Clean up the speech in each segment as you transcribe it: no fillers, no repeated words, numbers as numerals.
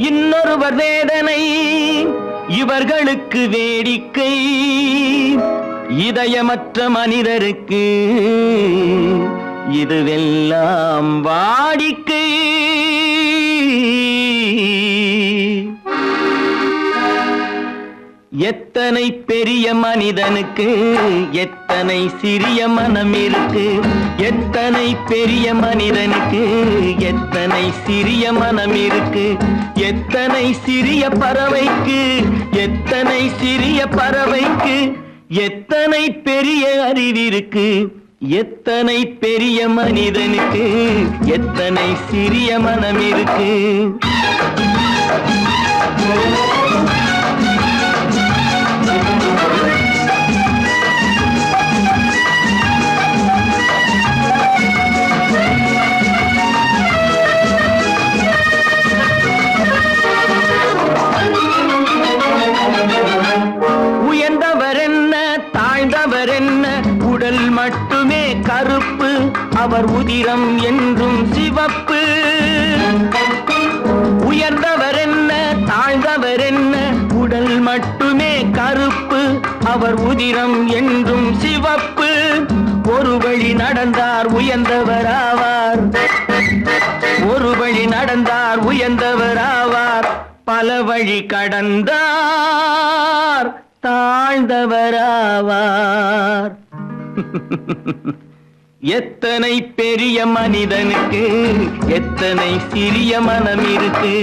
இன்னொருவர் வேதனை இவர்களுக்கு வேடிக்கை, இதயமற்ற மனிதருக்கு இதுவெல்லாம் வாடிக்கை. எத்தனை பெரிய மனிதனுக்கு எத்தனை சிறிய மனம் இருக்கு, எத்தனை பெரிய மனிதனுக்கு எத்தனை சிறிய மனம் இருக்கு, எத்தனை சிறிய பறவைக்கு எத்தனை சிறிய பறவைக்கு எத்தனை பெரிய அறிவிருக்கு, எத்தனை பெரிய மனிதனுக்கு எத்தனை சிறிய மனம் இருக்கு. உயர்ந்தவர் என்ன தாழ்ந்தவர் என்ன, உடல் மட்டுமே கருப்பு, அவர் உதிரம் என்றும் சிவப்பு. உயர்ந்தவர் என்ன தாழ்ந்தவர் என்ன, உடல் மட்டுமே கருப்பு, அவர் உதிரம் என்றும் சிவப்பு. ஒரு வழி நடந்தார் உயர்ந்தவர் ஆவார், ஒரு வழி நடந்தார் உயர்ந்தவர் ஆவார், பல வழி கடந்தார் தாழ்ந்தவர் ஆவார். எத்தனை பெரிய மனிதனுக்கு எத்தனை சிறிய மனம் இருக்கு.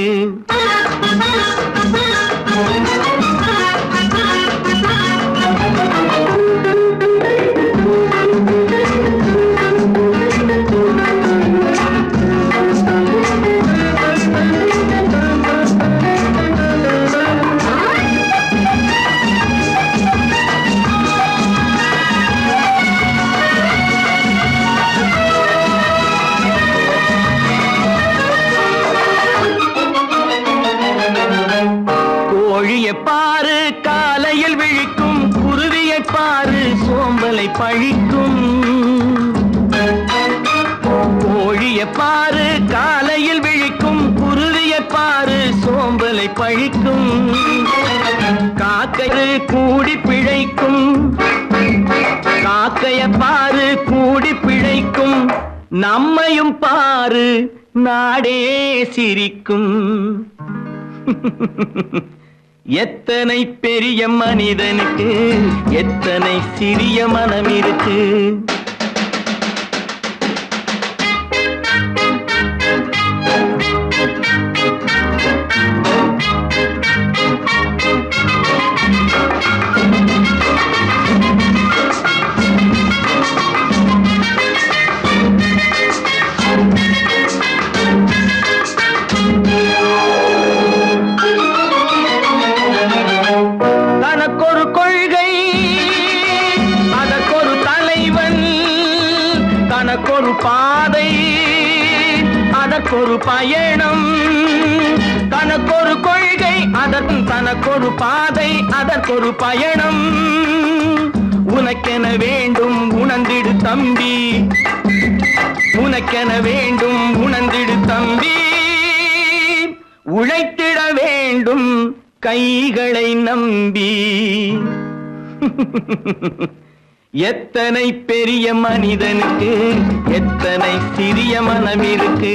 கோழியை பாரு காலையில் விழிக்கும், குருவியை பாரு சோம்பலை பழிக்கும். கோழியை பாரு காலையில் விழிக்கும், குருவியை பாரு சோம்பலை பழிக்கும். காக்கை கூடி பிழைக்கும், காக்கைய பாரு கூடி பிழைக்கும். நம்மையும் பாரு நாடே சிரிக்கும். எத்தனை பெரிய மனிதனுக்கு எத்தனை சிறிய மனம் இருக்கு. தனக்கொரு கொள்கை அதற்கொரு தலைவன், தனக்கொரு பாதை அதற்கொரு பயணம். தனக்கொரு கொள்கை தனக்கொரு பாதை அதற்கொரு பயணம். உனக்கென வேண்டும் உணர்ந்திடு தம்பி, உனக்கென வேண்டும் உணர்ந்திடு தம்பி. உழைத்திட வேண்டும் கைகளை நம்பி. எத்தனை பெரிய மனிதனுக்கு எத்தனை சிறிய மனம் இருக்கு,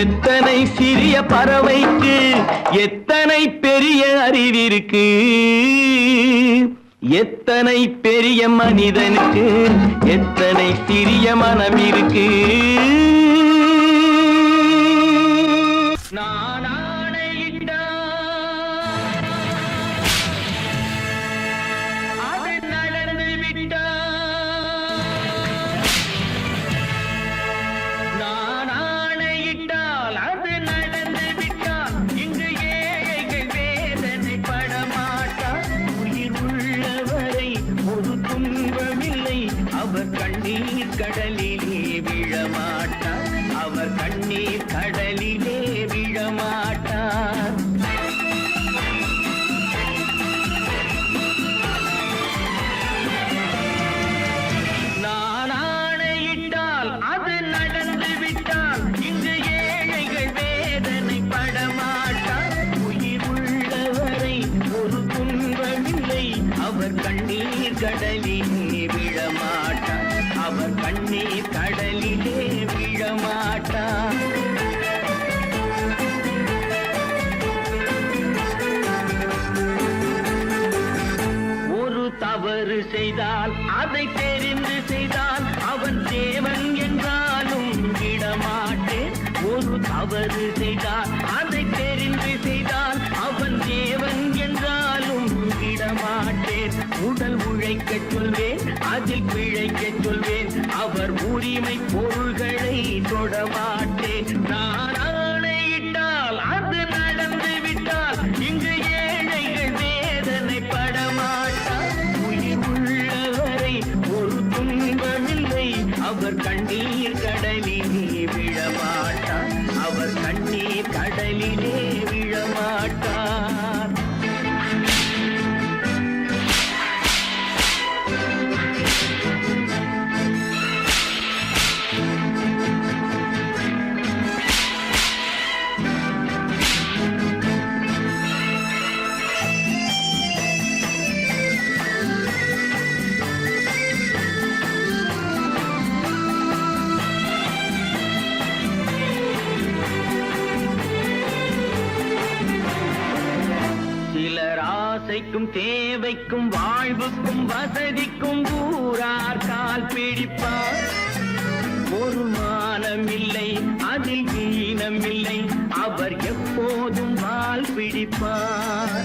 எத்தனை சிறிய பறவைக்கு எத்தனை பெரிய அறிவிருக்கு, எத்தனை பெரிய மனிதனுக்கு எத்தனை சிறிய மனம் இருக்கு. அவர் கண்ணீர் கடலிலே விழமாட்டார், அவர் கண்ணீர் கடலிலே விழமாட்டார். நான் ஆணையிட்டால் அது நடந்து விட்டால் இங்கு ஏழைகள் வேதனை படமாட்டார். கடலிலே விழமாட்டார் அவர் கண்ணீர் கடலிலே விழமாட்டார் ஒரு தவறு செய்தால் அதை தெரிந்து செய்தால் அவன் தேவன் என்றாலும் விடமாட்டேன் ஒரு தவறு செய்தால் அதை தெரிந்து செய்தால் அவன் தேவன் என்றாலும் விடமாட்டேன் உடல் உழைக்கச் சொல்வேன் அதில் பிழைக்கச் சொல்வேன் அவர் உரிமை பொருள்களை தொடமாட்டேன் நான் ஆணையிட்டால் அது நடந்து விட்டால் இங்கு ஏழைகள் வேதனை படமாட்டார் உயிர் உள்ளவரை ஒரு துன்பமில்லை அவர் கண்ணீர் கடலிலே விழமாட்டார் அவர் கண்ணீர் கடலிலே விழமாட்டார் ஆசைக்கும் தேவைக்கும் வாழ்வுக்கும் வசதிக்கும் ஊரார் கால் பிடிப்பார் ஒரு மானம் இல்லை அதில் ஈனம் இல்லை அவர் எப்போதும் வால் பிடிப்பார்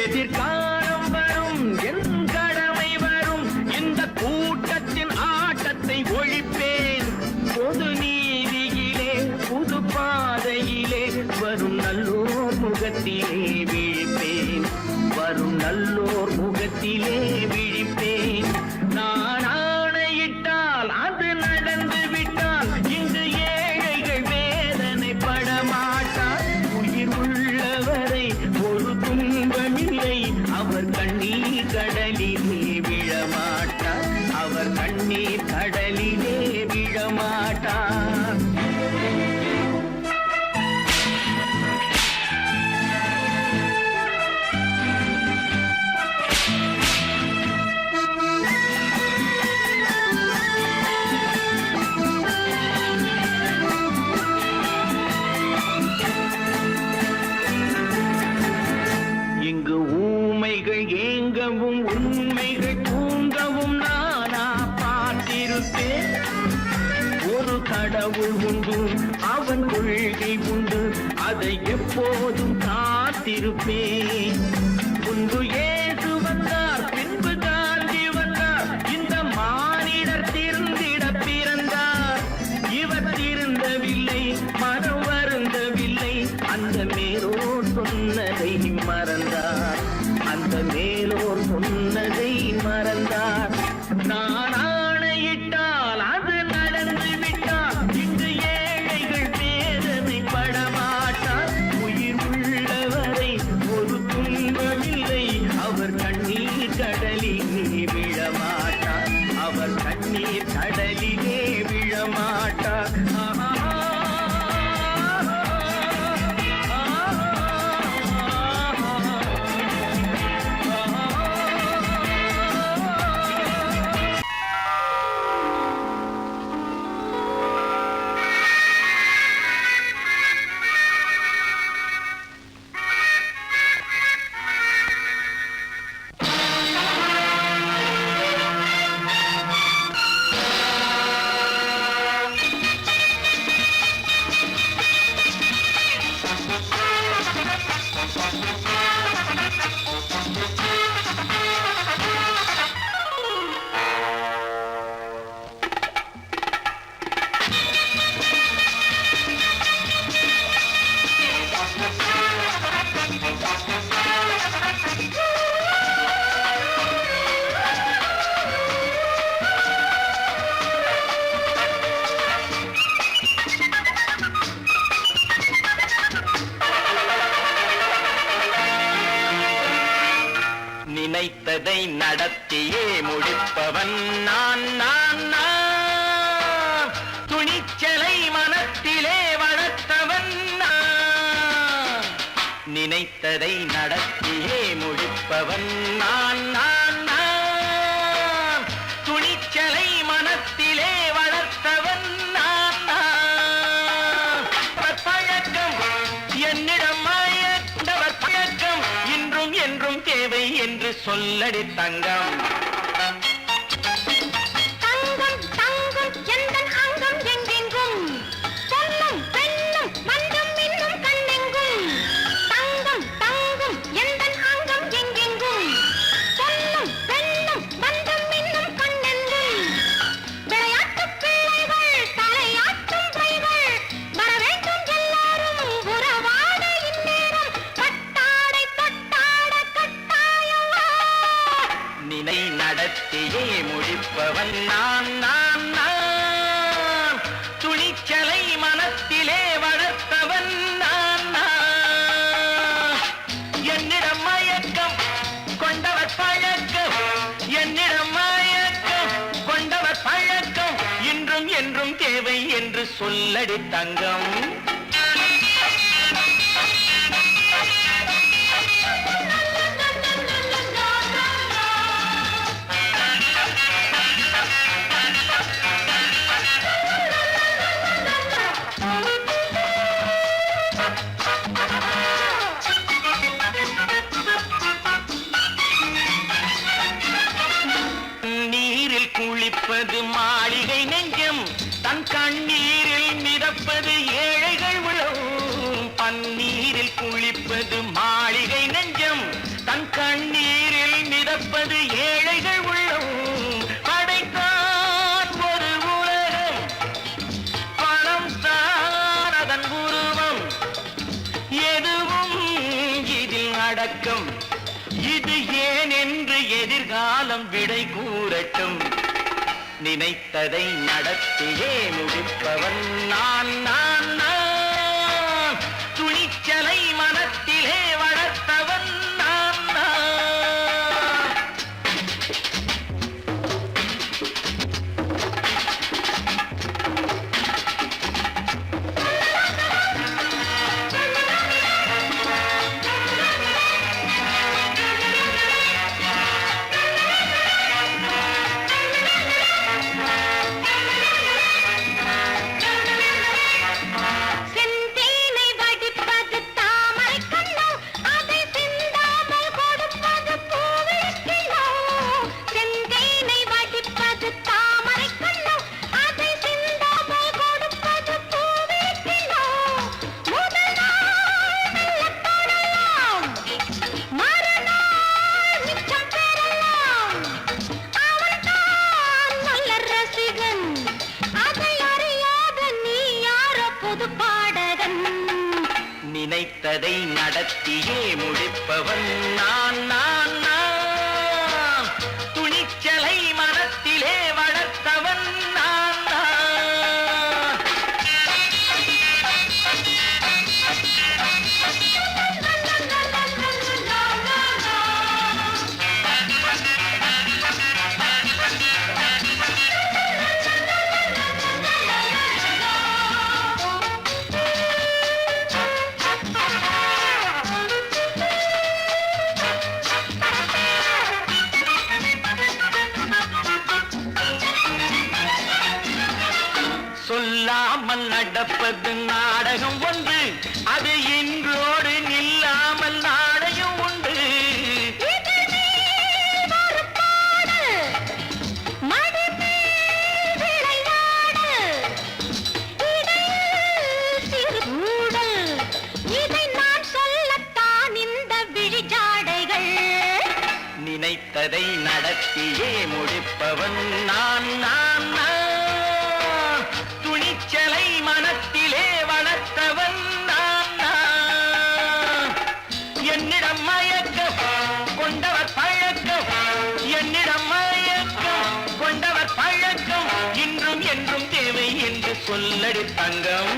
எதிர்காலம் வரும் என் கடமை வரும் இந்த கூட்டத்தின் ஆட்டத்தை ஒழிப்பேன் பொது நீதியிலே புது பாதையிலே வரும் நல்லோர் முகத்திலே விழிப்பேன் வரும் நல்லோர் முகத்திலே விழிப்பேன் நான் ஆணையிட்டால் அது நடந்து விட்டால் இங்கு ஏழைகள் வேதனை படமாட்டார் உயிர் உள்ளவரை ஒரு துன்பமில்லை அவர் கண்ணீர் கடலிலே விழமாட்டார் அவர் கண்ணீர் கடலிலே விழமாட்டார் ஏங்கவும் உண்மைகள் தூங்கவும் நானா பார்த்திருப்பேன் ஒரு கடவுள் உண்டு அவன் கொள்கை உண்டு அதை எப்போதும் காத்திருப்பேன் முன்பு இயேசு வந்தார் பின்பு காந்தி வந்தார் இந்த மானிடர் திருந்திட பிறந்தார் இவர் திருந்தவில்லை மனம் வருந்தவில்லை அந்த மேலோர் சொன்னதை மறந்தார் அந்த மேலோர் சொன்னதை மறந்தார் நான் ஆணையிட்டால் அது நடந்து விட்டால் இன்று ஏழைகள் வேதனை படமாட்டார் உயிர் உள்ளவரை ஒரு துன்பமில்லை அவர் கண்ணீர் கடலிலே விழமாட்டார் அவர் கண்ணீர் கடலிலே விழமாட்டார் நினைத்ததை நடத்தியே முடிப்பவன் நான் நான் நான் துணிச்சலை மனத்திலே வளர்த்தவன் நான் நினைத்ததை நடத்தியே முடிப்பவன் நான் நான் நான் சொல்லடி தங்கம். தங்கம் தங்கம் எந்தன் அங்கம் எங்கெங்கும் பொன்னும் பெண்ணும் மண்டும் இன்னும் கண்ணெங்கும். தங்கம் தங்கம் எந்தன் அங்கம் எங்கெங்கும் பொன்னும் பெண்ணும் மண்டும் இன்னும் கண்ணெங்கும். விளையாட்டு பிள்ளைகள் தலையாட்டும் பைகள் வர வேண்டும் எல்லாரும் உறவாட இந்நேரம் கட்டாடை தொட்டாட கட்டாயவா. நினை நடத்தியே முடிப்பவன் நான் நான் நான். துணிச்சலை மனத்திலே வளர்த்தவன் நான் நான். என்னிடம் மயக்கம் கொண்டவர் பழக்கம், என்னிடம் மயக்கம் கொண்டவர் பழக்கம் இன்றும் என்றும் தேவை என்று சொல்லடி தங்கம். நீரில் குளிப்பது மாளிகை நெஞ்சம், தன் கண்ணீரில் மிதப்பது ஏழைகள் உழவும். பன்னீரில் குளிப்பது மாளிகை நெஞ்சம், தன் கண்ணீரில் மிதப்பது ஏழைகள் உள்ளவும். படைத்தான் ஒரு உலகம், பணம் தான் அதன் உருவம், எதுவும் இதில் அடக்கம். இது ஏன் என்று எதிர்காலம் விடை கூறட்டும். நினைத்ததை நடத்தியே முடிப்பவன் நான் நான் நான். துணிச்சலை மனத்திலே வளர்த்தவன் நான் நான். செந்தேனை வடிப்பது தாமரை கண்ணோ, அதை சிந்தாமல் கொடுப்பது பூவிழிக்கிண்ணோ. செந்தேனை வடிப்பது தாமரை கண்ணோ, அதை சிந்தாமல் கொடுப்பது பூவிழிக்கிண்ணோ. முதல் நாள் மெல்லத் தொடலாம், மறுநாள் மிச்சம் பெறலாம். அவன்தான் மலர் ரசிகன், அதை அறியாத நீ யாரோ புது பாடகன். நினைத்ததை நடத்தியே முடிப்பவன் நான் நான் நான். துணிச்சலை மனத்திலே வளர்த்தவன் நான் நான். சொல்லாமல் நடப்பது நாடகம் ஒன்று, அது இன்றோடு நில்லாமல் நாடகம் உண்டு. இதழ் மேல் ஒரு பாடு, மடி மேல் விளையாடு, இடையில் சிறு ஊடல், இதை நான் சொல்லத்தான் இந்த விழிஜாடைகள். நினைத்ததை நடத்தியே முடிப்பவன் நான் நான் நான். துணிச்சலை மனத்திலே வளர்த்தவன் நான் நான். என்னிடம் மயக்கம் கொண்டவர் பழக்கம், என்னிடம் மயக்கம் கொண்டவர் பழக்கம் இன்றும் என்றும் தேவை என்று சொல்லடி தங்கம்.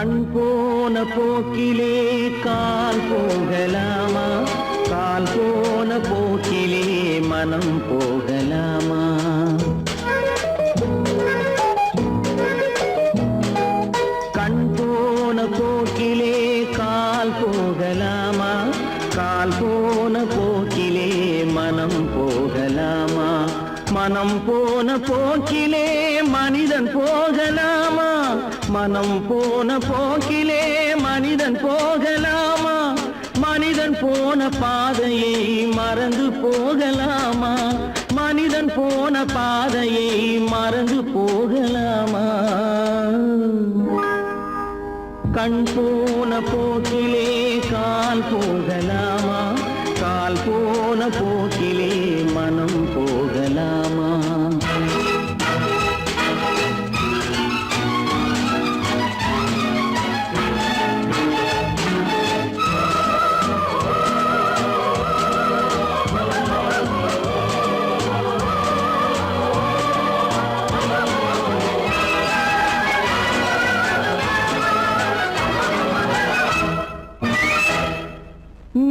கண் போன போக்கிலே கால் போகலாமா, கால் போன போக்கிலே மனம் போகலாமா? கண் போன போக்கிலே கால் போகலாமா, கால் போன போக்கிலே மனம் போகலாமா? மனம் போன போக்கிலே மனிதன் போகலாமா, மனம் போன போக்கிலே மனிதன் போகலாமா? மனிதன் போன பாதையை மறந்து போகலாமா, மனிதன் போன பாதையை மறந்து போகலாமா? கண் போன போக்கிலே கால் போகலாமா, கால் போன போக்கிலே மனம் போகலாமா?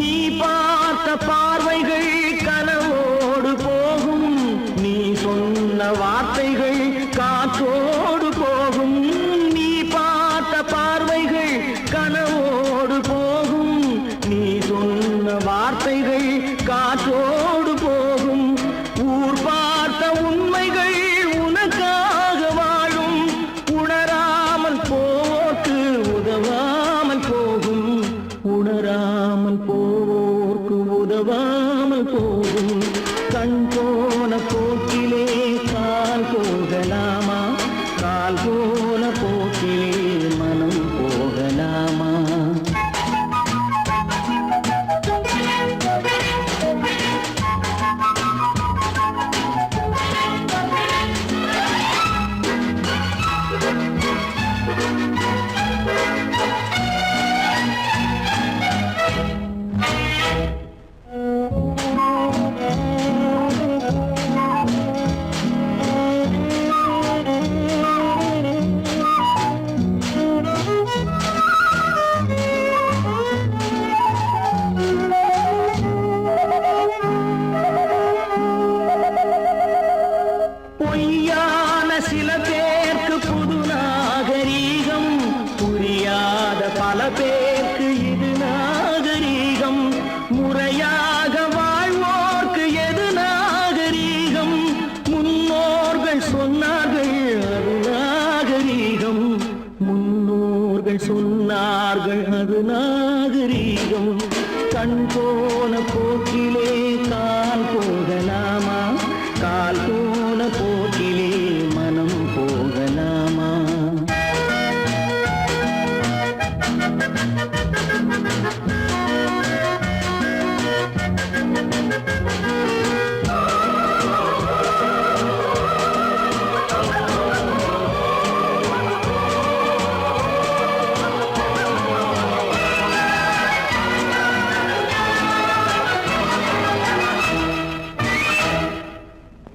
நீ பார்த்த பார்வைகள் கனவோடு போகும், நீ சொன்ன வார்த்தைகள் காற்றோடு போகும். நீ பார்த்த பார்வைகள் கனவோடு போகும், நீ சொன்ன வார்த்தைகள் காற்றோடு போகும். ஊர் பார்த்த உண்மைகள் உனக்காக வாழும், உணராமல் போக்கு உதவாமல் போகும், உணராமல் போவோர்க்கு உதவாமல் போகும். கண் போன போக்கிலே கால் போகலாமா, கால் போன போக்கிலே மனம் போகலாமா? பொய்யான சில பேருக்கு புது நாகரீகம், புரியாத பல பேருக்கு இது நாகரீகம். முறையாக வாழ்வோர்க்கு எது நாகரீகம்? முன்னோர்கள் சொன்னார்கள் அது நாகரீகம், முன்னோர்கள் சொன்னார்கள் அது நாகரீகம். கண் போன போக்கிலே கால் போகலாமா, கால் போன போக்கிலே மனம் போகலாமா?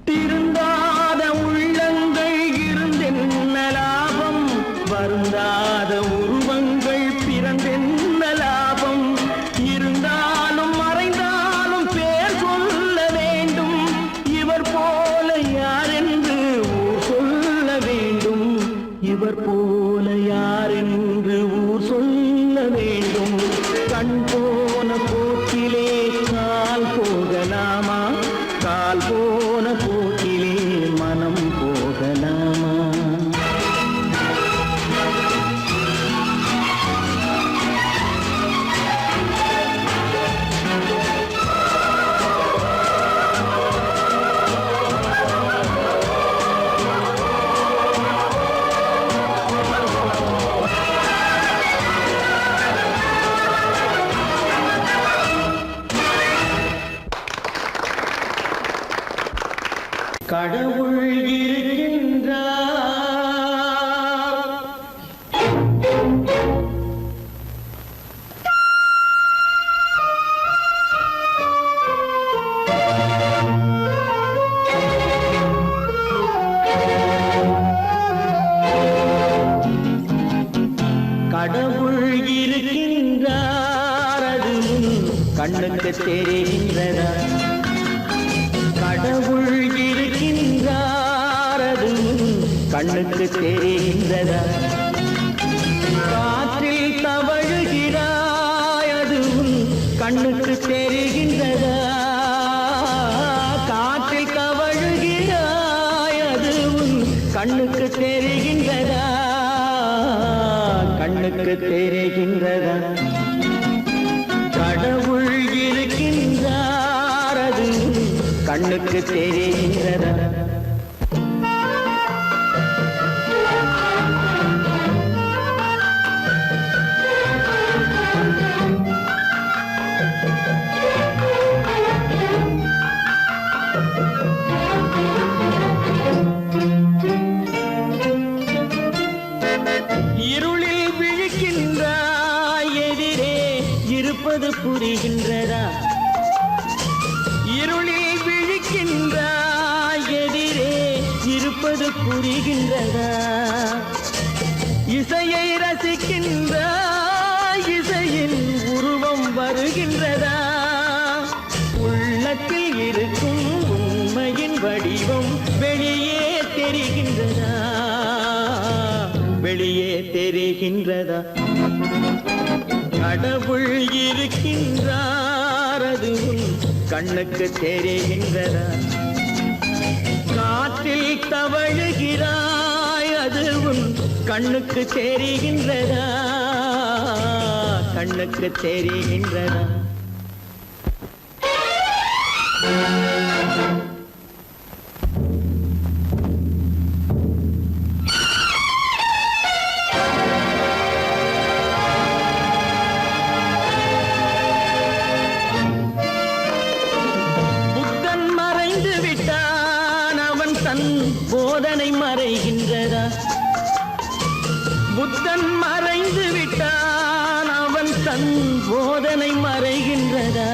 திருந்தாத உள்ளங்கள் இருந்தென்ன லாபம், வருந்தாத உருவங்கள் பிறந்தென்ன லாபம்? இருந்தாலும் மறைந்தாலும் பேர் சொல்ல வேண்டும், இவர் போல யாரென்று ஊர் சொல்ல வேண்டும், இவர் போல யாரென்று ஊர் சொல்ல வேண்டும். கண் போன போக்கிலே கால் போகலாமா, கால் போன போக்கிலே மனம் போகலாமா? கடவுள் இருக்கின்றார், தெரிகின்றதா கடவுள் இருக்கின்றார் அதுவும் கண்ணுக்கு தெரிகின்றதா காற்றில் தவழுகிறாய் அதுவும் கண்ணுக்கு தெரிகின்றதா காற்றில் தவழுகிறாய் அதுவும் கண்ணுக்கு தெரிகின்றதா கண்ணுக்கு தெரிகின்றதா கடவுள் இருக்கின்றார் அதுவும் கண்ணுக்கு தெரிகின்றதா இருளில் விழிக்கின்றாய் எதிரே இருப்பது புரிகின்றதா இருளில் விழிக்கின்றாய் எதிரே இருப்பது புரிகின்றதா இசையை ரசிக்கின்றாய் இசையின் உருவம் வருகின்றதா உள்ளத்தில் இருக்கும் உண்மையின் வடிவம் வெளியே தெரிகின்றதா வெளியே தெரிகின்றதா கடவுள் இருக்கின்றார் அதுவும் கண்ணுக்கு தெரிகின்றதா காற்றில் தவழுகிறாய் அதுவும் கண்ணுக்கு தெரிகின்றதா கண்ணுக்கு தெரிகின்றதா போதனை மறைகின்றதா புத்தன் மறைந்து விட்டான் அவன் தன் போதனை மறைகின்றதா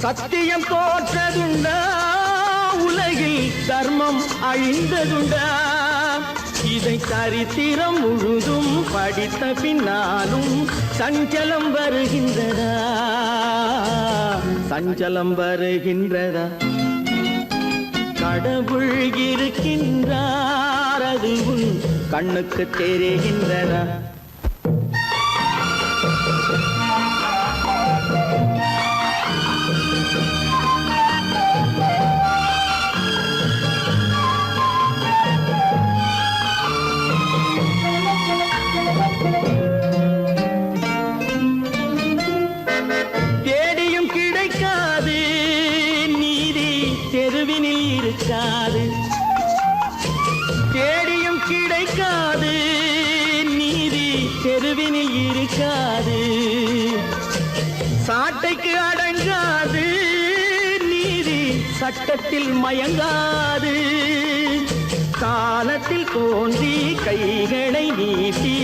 சத்தியம் தோற்றதுண்டா உலகில் தர்மம் அழிந்ததுண்டா இதை சரித்திரம் முழுதும் படித்த பின்னாலும் சஞ்சலம் வருகின்றதா சஞ்சலம் வருகின்றதா கடவுள் இருக்கின்றார் அதுவும் கண்ணுக்கு தெரிகின்றதா தேடியும் கிடைக்காது நீதி தெருவினில் இருக்காது தேடியும் கிடைக்காது நீதி தெருவினில் இருக்காது சாட்டைக்கு அடங்காது நீதி சட்டத்தில் மயங்காது காலத்தில் தோன்றி கைகளை நீட்டி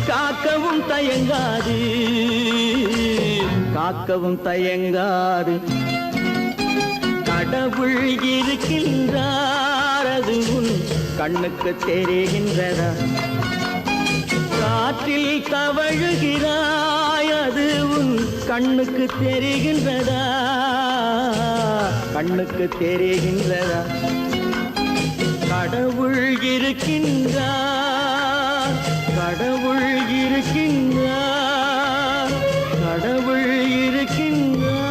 காக்கவும் தயங்காது காக்கவும் தயங்காது கடவுள் இருக்கின்றார் அதுவும் கண்ணுக்கு தெரிகின்றதா காற்றில் தவழுகிறாய் அதுவும் கண்ணுக்கு தெரிகின்றதா கண்ணுக்கு தெரிகின்றதா கடவுள் இருக்கின்றார் கடவுள் இருக்கின்றார் கடவுள் இருக்கின்றார்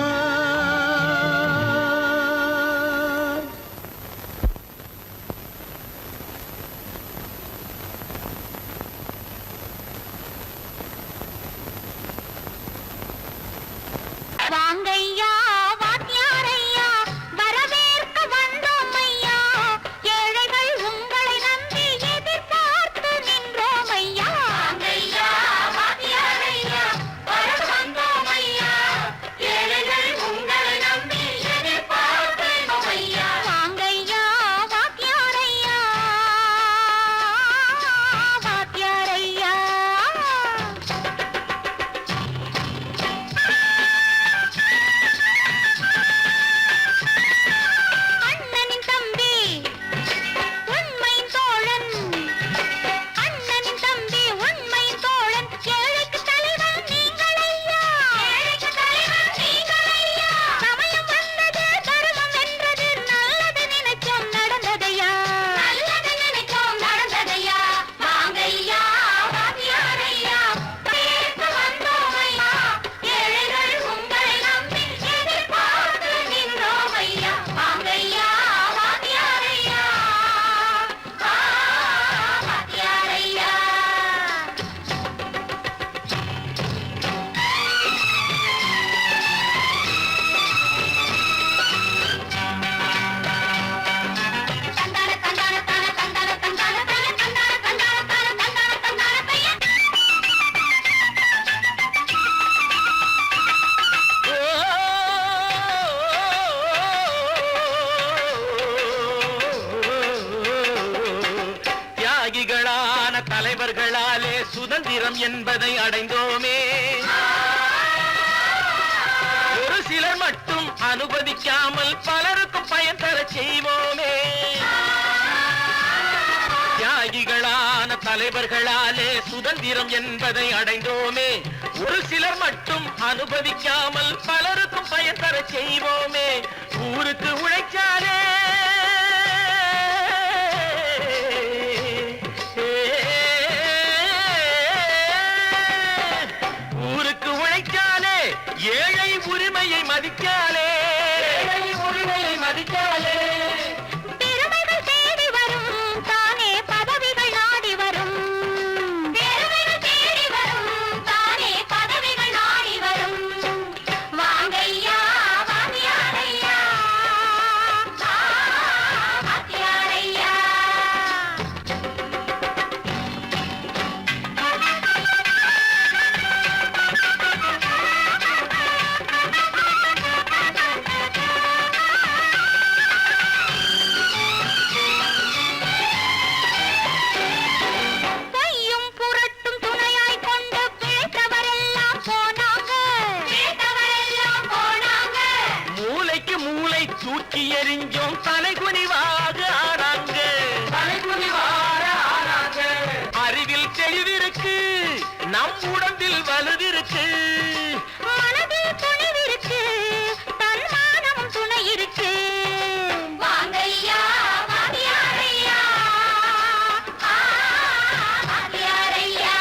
வாங்கையா வாத்தியாரையா வரவேற்க வந்தோம் ஐயா ஏழைகள் உங்களை நம்பி எதிர்பார்த்து நின்றோம் ஐயா சுதந்திரம் என்பதை அடைந்தோமே. ஒரு சிலர் மட்டும் அனுமதிக்காமல் பலருக்கும் பயன் தர செய்வோமே. தியாகிகளான தலைவர்களாலே சுதந்திரம் என்பதை அடைந்தோமே. ஒரு சிலர் மட்டும் அனுபவிக்காமல் பலருக்கும் பயன் தர செய்வோமே. ஊருக்கு உழைச்சாலே ஊருக்கு உழைச்சாலே ஏழை உரிமையை மதிக்காலே உரிமையை மதிக்காலே தூக்கி எறிஞ்சோம் தலைகுனிவாக ஆனாங்க. அறிவில் தெளிவிருக்கு, நம் உடம்பில் வலுவிருக்கு, மனதில் துணிவிருக்கு, தன்மானம் துணை இருக்கு. வாங்கையா வாங்கியாரையா வாங்கியாரையா.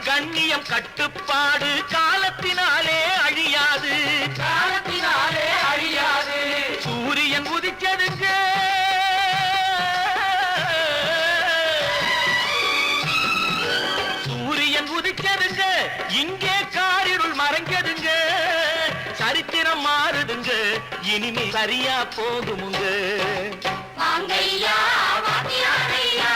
கண்ணியம் கட்டுப்பாடு காலத்தினாலே அழியாது, காலத்தினாலே அழியாது. சூரியன் உதிச்சதுங்க, சூரியன் உதிச்சதுங்க, இங்கே காரிருள் மறைஞ்சதுங்க. சரித்திரம் மாறுதுங்க, இனிமே சரியா போகுமுங்க. வாங்கையா வாங்கியாரையா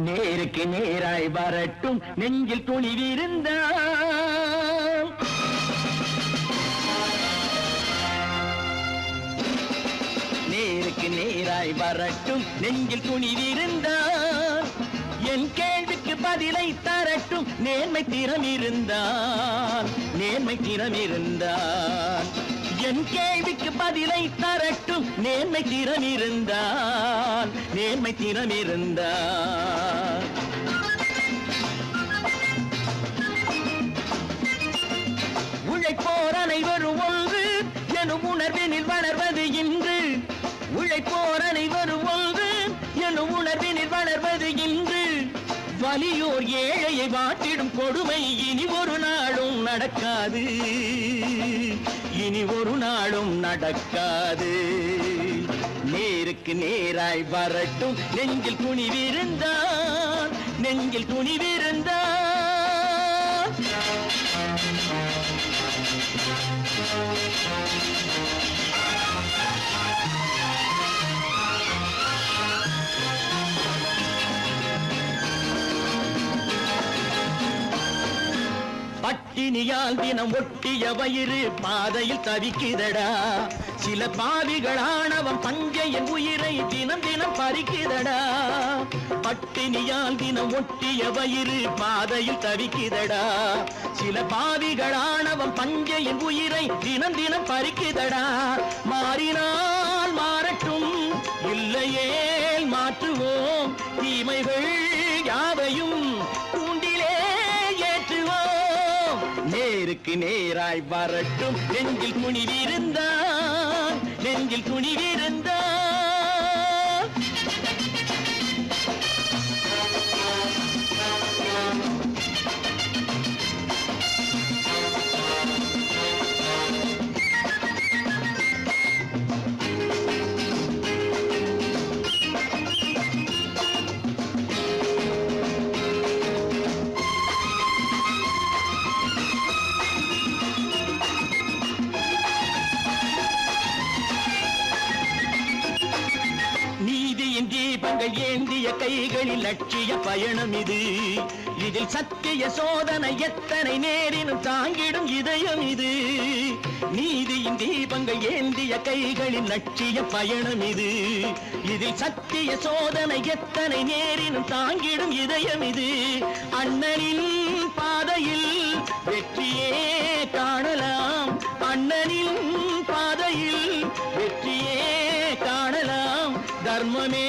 நேருக்கு நேராய் வரட்டும் நெஞ்சில் துணிவிருந்தால். நேருக்கு நேராய் வரட்டும் நெஞ்சில் துணிவிருந்தால். என் கேள்விக்கு பதிலை தரட்டும் நேர்மை திறம் இருந்தால், நேர்மை திறம் இருந்தால். என் கேள்விக்கு பதிலை தரட்டும் நேர்மை திறம் இருந்தால், நேர்மை திறம் இருந்தால். உழைப்போர் அனைவரும் ஒன்று எனும் உணர்வினில் வளர்வது இன்று. உழைப்போர் அனைவரும் ஒன்று எனும் உணர்வினில் வளர்வது இன்று. வலியோர் ஏழையை வாட்டிடும் கொடுமை இனி ஒரு நாளும் நடக்காது, இனி ஒரு நாளும் நடக்காது. நேருக்கு நேராய் வரட்டும் நெஞ்சில் துணிவிருந்தால், நெஞ்சில் துணிவிருந்தால். பட்டினியால் தினம் ஒட்டிய வயிறு பாதையில் தவிக்குதடா. சில பாவிகளானவன் பஞ்சையின் உயிரை தினம் தினம் பறிக்குதடா. பட்டினியால் தினம் ஒட்டிய வயிறு பாதையில் தவிக்குதடா. சில பாவிகளானவன் பஞ்சையின் உயிரை தினம் தினம் பறிக்குதடா. மாறினால் மாறட்டும், இல்லையே மாற்றுவோம். தீமைகள் யாவையும் கூண்டிலே ஏற்றுவோம். நேருக்கு நேருக்கு நேராய் வரட்டும் நெஞ்சில் துணிவிருந்தான் நெஞ்சில் துணிவிருந்தான் தீபங்கள் ஏந்திய கைகளில் லட்சிய பயணம் இது இதில் சத்திய சோதனை எத்தனை நேரினும் தாங்கிடும் இதயம் இது நீதியின் தீபங்கள் ஏந்திய கைகளில் லட்சிய பயணம் இது இதில் சத்திய சோதனை எத்தனை நேரினும் தாங்கிடும் இதயம் இது அண்ணனின் பாதையில் வெற்றியே காணலாம் அண்ணனின் பாதையில் வெற்றியே காணலாம் தர்மமே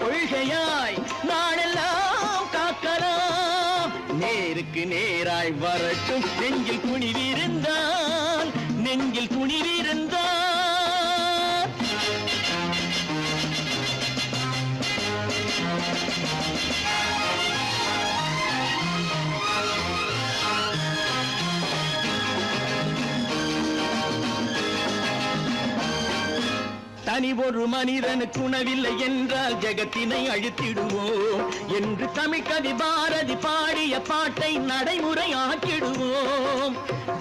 கொள்கையாய் நாடெல்லாம் காக்கலாம் நேருக்கு நேராய் வரட்டும் நெஞ்சில் துணிவிருந்தான் நெஞ்சில் துணிவிருந்தான் தனி ஒரு மனிதனுக்கு உணவில்லை என்றால் ஜெகத்தினை அழித்திடுவோம் என்று தமிழ் கவி பாரதி பாடிய பாட்டை நடைமுறையாக்கிடுவோம்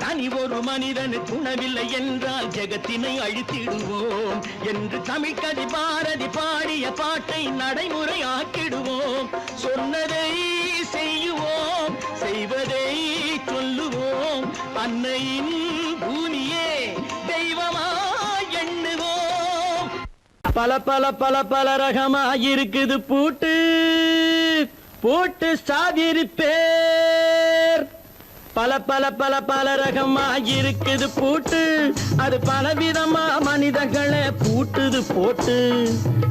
தனி ஒரு மனிதனுக்கு உணவில்லை என்றால் ஜெகத்தினை அழித்திடுவோம் என்று தமிழ் கவி பாரதி பாடிய பாட்டை நடைமுறையாக்கிடுவோம் சொன்னதை செய்யுவோம் செய்வதை சொல்லுவோம் அன்னையின் பூமியே தெய்வமா எண்ணுவோம் பல பல பல பல ரகமாயிருக்குது பூட்டு பூட்டு சாதிருப்பேர் பல பல பல பல ரகமாயிருக்குது பூட்டு அது பலவிதமா மனிதர்களை பூட்டுது போட்டு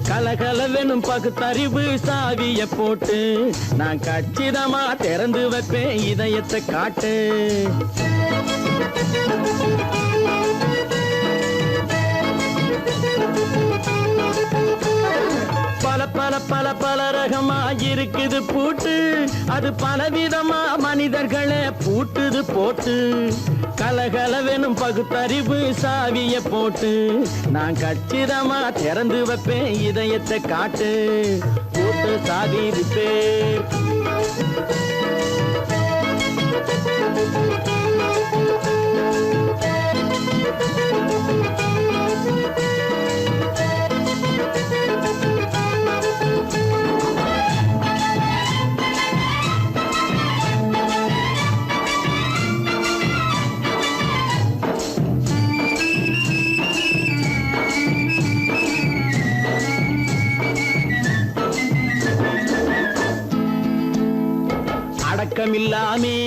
கலகலவெனும் பகுத்தறிவு சாவிய போட்டு நான் கச்சிதமா திறந்து வைப்பேன் இதயத்தை காட்டு பல பல பல பல ரகமாயிருக்குது பூட்டு அது பலவிதமா மனிதர்களை பூட்டுது போட்டு கலகலவெனும் பகுத்தறிவு சாவிய போட்டு நான் கச்சிதமா திறந்து வைப்பேன் இதயத்தை காட்டு போட்டு சாதிருப்பேன் அடக்கமில்லாமே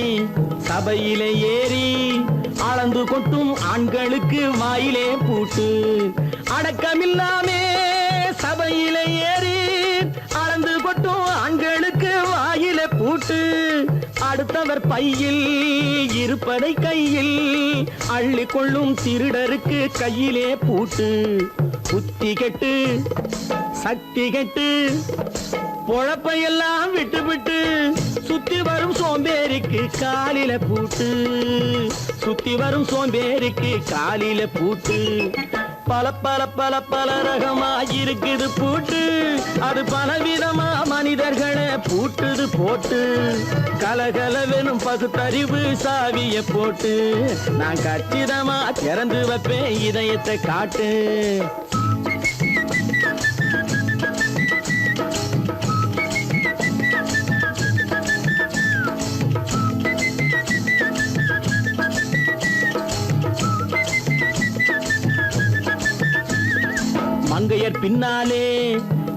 சபையிலே ஏறி அளந்து கொட்டும் ஆண்களுக்கு வாயிலே பூட்டு அடக்கமில்லாமே சபையிலே ஏறி அளந்து கொட்டும் ஆண்களுக்கு வாயிலே பூட்டு அடுத்தவர் பையில் இருப்பதை கையில் அள்ளி கொள்ளும் திருடருக்கு கையிலே பூட்டு புத்தி கெட்டு சக்தி கெட்டு பொழப்பையெல்லாம் விட்டு விட்டு சுத்தி வரும் சோம்பேறிக்கு காலில பூட்டு சுத்தி வரும் சோம்பேறிக்கு காலில பூட்டு பல பல பல பல ரகமாயிருக்குது பூட்டு அது பலவிதமா மனிதர்களை பூட்டுது போட்டு கலகலவெனும் பகுத்தறிவு சாவிய போட்டு நான் கச்சிதமா திறந்து வைப்பேன் இதயத்தை காட்டு மங்கையர் பின்னாலே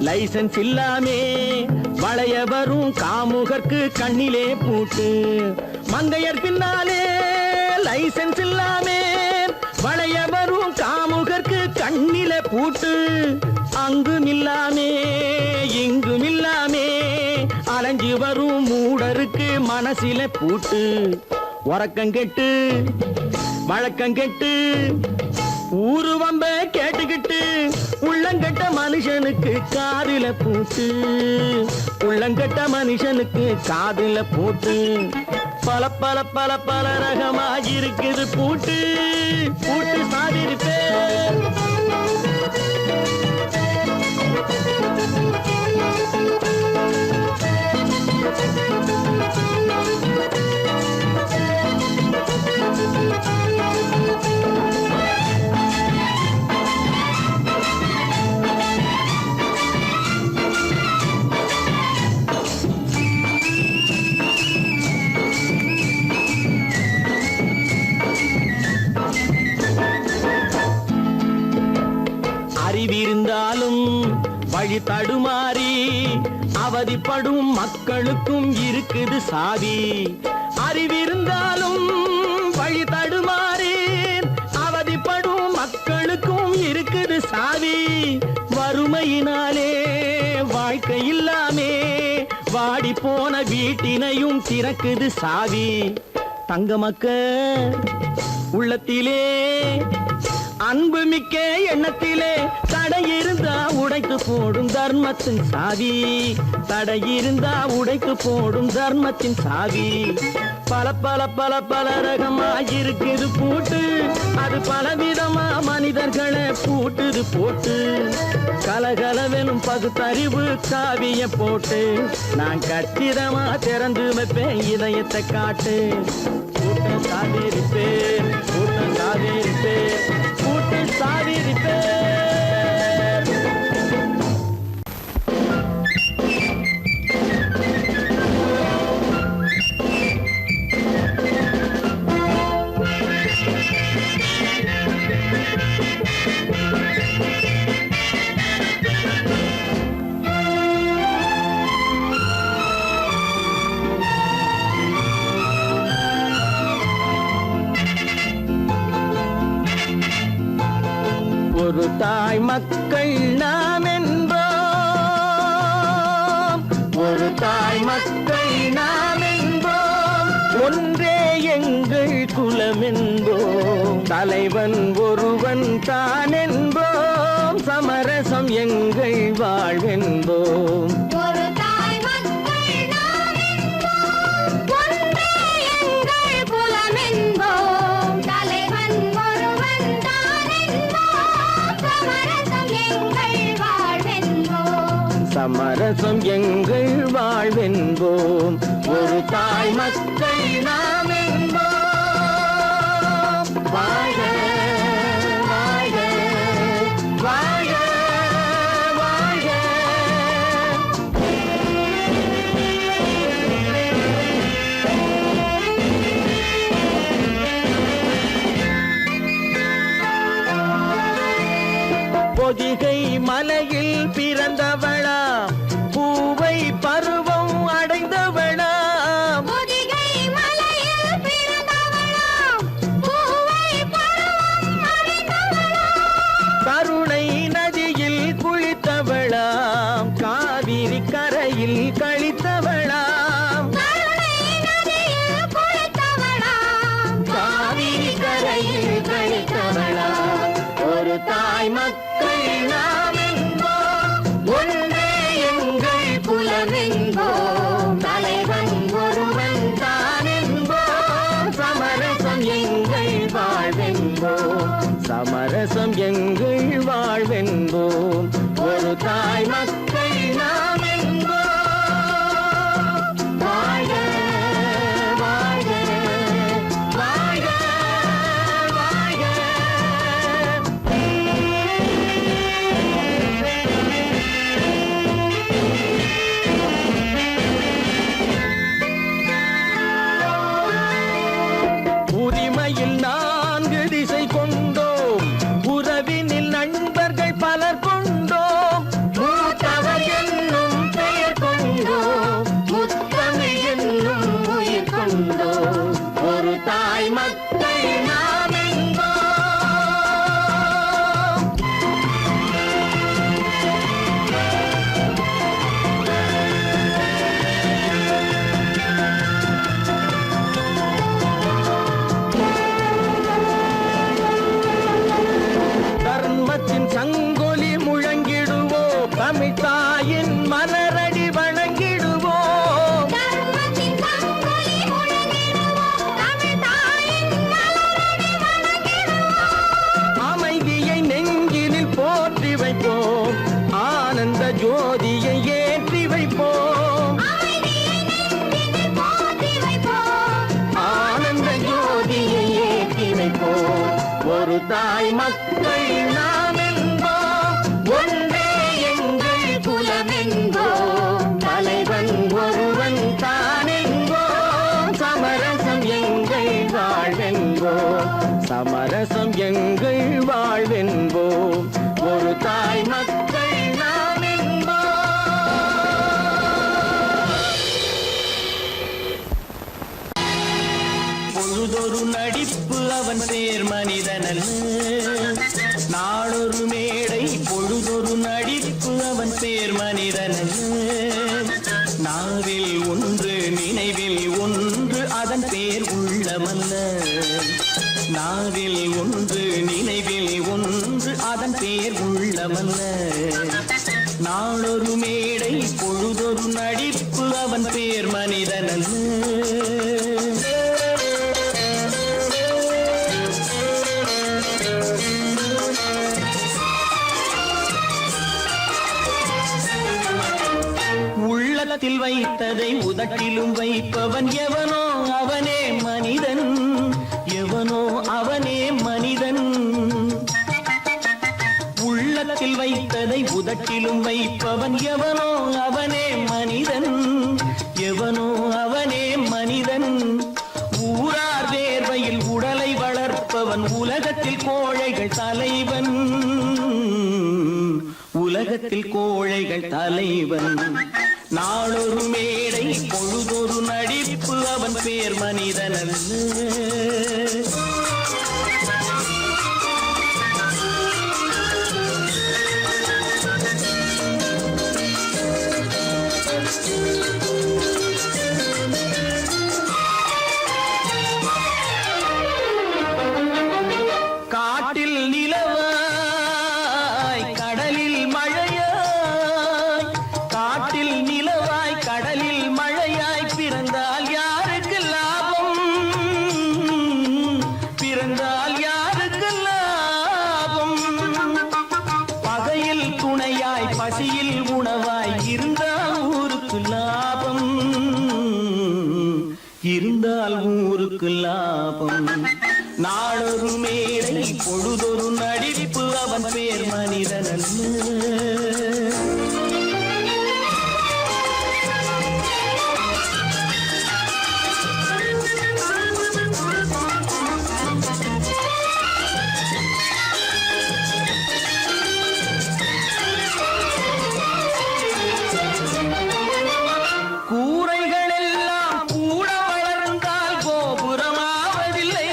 லைசன்ஸ் இல்லாமே வளைய வரும் காமுகர்க்கு கண்ணிலே பூட்டு மங்கையர் பின்னாலே லைசன்ஸ் இல்லாமே வளைய வரும் காமுகர்க்கு கண்ணிலே பூட்டு அங்கும் இல்லாமே இங்கும் இல்லாமே அலைஞ்சு வரும் மூடருக்கு மனசில பூட்டு உறக்கம் கெட்டு வழக்கம் கெட்டு ஊரு வம்ப கேட்டுக்கிட்டு உள்ளங்கட்ட மனுஷனுக்கு காதுல பூட்டு உள்ளங்கட்ட மனுஷனுக்கு காதுல பூட்டு பல பல பல பல ரகமாயிருக்குது பூட்டு பூட்டு சாதிருப்பே அறிவிருந்தாலும் வழி தடுமாறி அவதிப்படும் மக்களுக்கும் இருக்குது சாவி அறிவிருந்தாலும் வழி தடுமாறி அவதிப்படும் மக்களுக்கும் இருக்குது சாவி வறுமையினாலே வாழ்க்கை இல்லாமே வாடி போன வீட்டினையும் திறக்குது சாவி தங்க மக்க உள்ளத்திலே அன்பு மிக்க எண்ணத்திலே தடை இருந்தா உடைத்து போடும் தர்மத்தின் சாவி தடை இருந்தா உடைத்து போடும் தர்மத்தின் சாவி பல பல பல பல ரகமாயிருக்குது பூட்டு அது பலவிதமா மனிதர்களை பூட்டுது போட்டு கலகலவெனும் பகுத்தறிவு சாவிய போட்டு நான் கச்சிதமா திறந்து வைப்பேன் இதயத்தை காட்டு கூட்டம் சாதிருப்பேன் கூட்டம் சாதிருப்பேன் கூட்டு சாதிருப்பேன் ஒரு தாய் மக்கள் நாம் என்போம் ஒரு தாய் மக்கள் நாம் என்போம் ஒன்றே எங்கள் குலம் என்போம் தலைவன் ஒருவன் தான் என்போம் சமரசம் எங்கள் வாழ்வென்போம் ஒரு தாய் மக்கள் நாம் என்போம் ஒன்றே எங்கள் குலம் என்போம் தலைவன் ஒருவன் தான் என்போம் சமரசம் எங்கள் வாழ்வென்போம் சமரசம் எங்கள் வாழ்வென்போம் ஒரு தாய் மக்கள் நாம் என்போம் வாழ்க வாழ்க வாழ்க வாழ்க பொதிகை மலையில் பிறந்தவளா பூவை பருவம் அடைந்தவளா பொதிகை மலையில் பிறந்தவளாம் பூவை பருவம் அடைந்தவளாம் கருணை நதியில் குளித்தவளாம் காவிரி கரையில் கழித்தவளாம் கருணை நதியில் குளித்தவளாம் காவிரி கரையில் கழித்தவளாம் ஒரு தாய் மக்கள் நாம் என்போம் ஒன்றே எங்கள் குலம் என்போம் தலைவன் ஒருவன் தான் என்போம் சமரசம் எங்கள் வாழ்வென்போம் சமரசம் எங்கள் வாழ்வென்போம் ஒரு தாய் மக்கள் நாம் என்போம் வாழ்க வாழ்க வாழ்க வாழ்க ஒரு தாய் மக்கள் நாம் என்போம், ஒன்றே எங்கள் குலம் என்போம், தலைவன் ஒருவன் தான் என்போம், சமரசம் எங்கள் வாழ்வென்போம், சமரசம் எங்கள் வாழ்வென்போம், ஒரு தாய் மக்கள் நாம் என்போம். பொழுதொரு நடிப்பு அவன் பேர் மனிதனல்ல, நாளொரு மேடை பொழுதொரு நடிப்பு அவன் பேர் மனிதனல்ல, நாவில் ஒன்று நினைவில் ஒன்று அதன் பேர் உள்ளமல்ல, நாவில் ஒன்று நினைவில் ஒன்று அதன் பேர் உள்ளமல்ல, நாளொரு மேடை பொழுதொரு நடிப்பு அவன் பேர் மனிதனல்ல. உள்ளத்தில் வைத்ததை உதட்டிலும் வைப்பவன் எவனோ அவனே மனிதன், எவனோ அவனே மனிதன். உள்ளத்தில் வைத்ததை உதட்டிலும் வைப்பவன் எவனோ அவனே மனிதன், எவனோ அவனே மனிதன். ஊரார் வேர்வையில் உடலை வளர்ப்பவன் உலகத்தில் கோழைகள் தலைவன், உலகத்தில் கோழைகள் தலைவன். நாளொரு மேடை பொழுதொரு நடிப்பு அவன் பேர் மனிதனல்ல. காட்டில் நிலவாய் கடலில் மழையாய், காட்டில் நிலவாய் கடலில் மழையாய் பிறந்தால் யாருக்கு லாபம், பிறந்தால் யாருக்கு லாபம். பகையில் துணையாய் பசியில் உணவாய் இருந்தால் ஊருக்கு லாபம், இருந்தால் ஊருக்கு லாபம். நாளொரு மேடை பொழுதொரு நடிப்பு அவன் பேர் மனிதனல்ல. கூரைகள் எல்லாம் கூட வளர்ந்தால் கோபுரமாவதில்லை,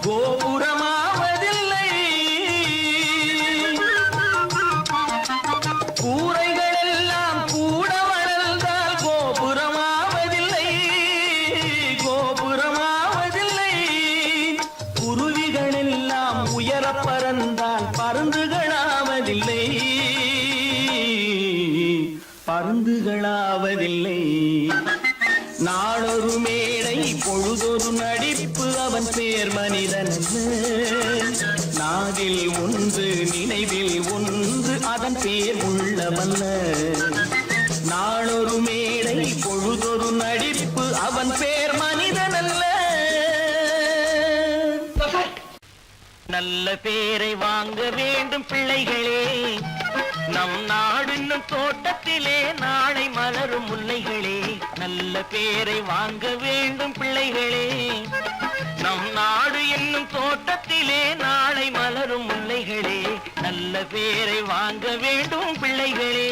கோபுரமாவதில்லை. கூரைகள் எல்லாம் கூட வளர்ந்தால் கோபுரமாவதில்லை, கோபுரமாவதில்லை. குருவிகள் எல்லாம் உயர பறந்தால் பருந்துகளாவதில்லை, பருந்துகளாவதில்லை. நாளொரு மேடை பொழுதொரு நடிப்பு அவன் பேர் மனிதனல்ல, நாவில் ஒன்று நினைவில் ஒன்று அதன் பேர் உள்ளமல்ல. நாளொரு மேடை பொழுதொரு நடிப்பு அவன் பேர் மனிதனல்ல. நல்ல பேரை வாங்க வேண்டும் பிள்ளைகளே, நம் நாடு என்னும் தோட்டத்திலே நாளை மலரும் முல்லைகளே. நல்ல பேரை வாங்க வேண்டும் பிள்ளைகளே, நம் நாடு என்னும் தோட்டத்திலே நாளை மலரும் முல்லைகளே. நல்ல பேரை வாங்க வேண்டும் பிள்ளைகளே.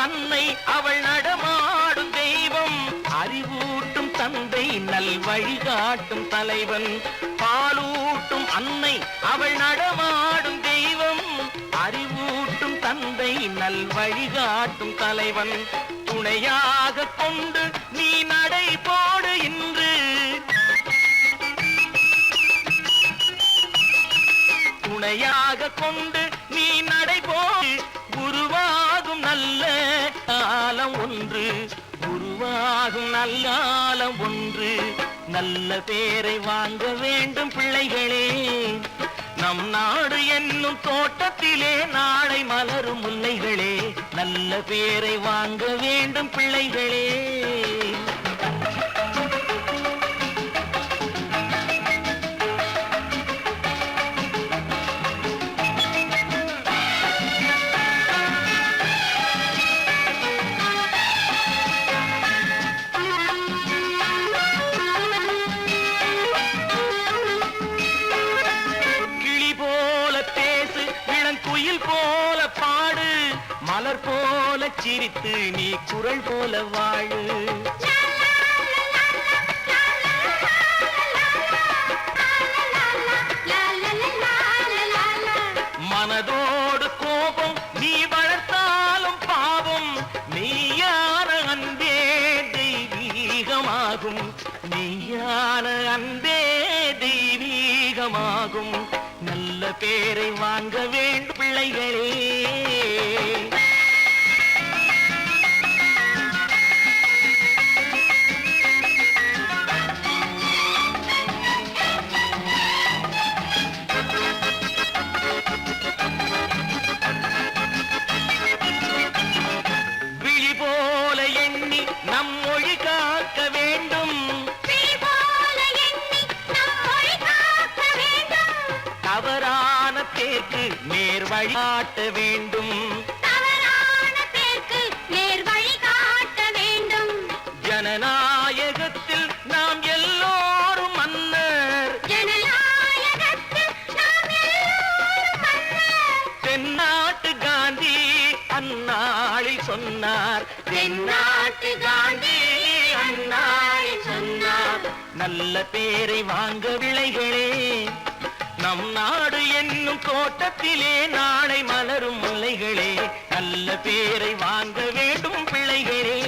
அன்னை அவள் நடமாடும் தெய்வம், அறிவூட்டும் தந்தை நல் வழிகாட்டும் தலைவன். பாலூட்டும் அன்னை அவள் நடமாடும் தெய்வம், அறிவூட்டும் தந்தை நல் வழிகாட்டும் தலைவன். துணையாக கொண்டு நீ நடை போடு இன்று, துணையாக கொண்டு நீ நடை போடு. உருவாகும் நல்ல காலம் ஒன்று, உருவாகும் நல்லாலம் ஒன்று. நல்ல பேரை வாங்க வேண்டும் பிள்ளைகளே. நம் நாடு என்னும் தோட்டத்திலே நாளை மலரும் முல்லைகளே. நல்ல பேரை வாங்க வேண்டும் பிள்ளைகளே. போல பாடு, மலர் போல சிரித்து நீ குரல் போல வாழு. மனதோடு கோபம் நீ வளர்த்தாலும் பாவம், மெய்யான அன்பே தெய்வீகமாகும். மெய்யான அன்பே தெய்வீகமாகும். நல்ல பேரை வாங்க வேண்டும் பிள்ளைகளே. விழி போல எண்ணி நம் மொழி காக்க வேண்டும். தவறான பேருக்கு நேர் வழிகாட்ட வேண்டும். ஜனநாயகத்தில் நாம் எல்லோரும் மன்னர். தென்னாட்டு காந்தி அந்நாளில் சொன்னார். தென்னாட்டு காந்தி அந்நாளில் சொன்னார். நல்ல பேரை வாங்க விளைகளே. நம் நாடு என்னும் தோட்டத்திலே நாளை மலரும் முல்லைகளே. நல்ல பேரை வாங்க வேண்டும் பிள்ளைகளே.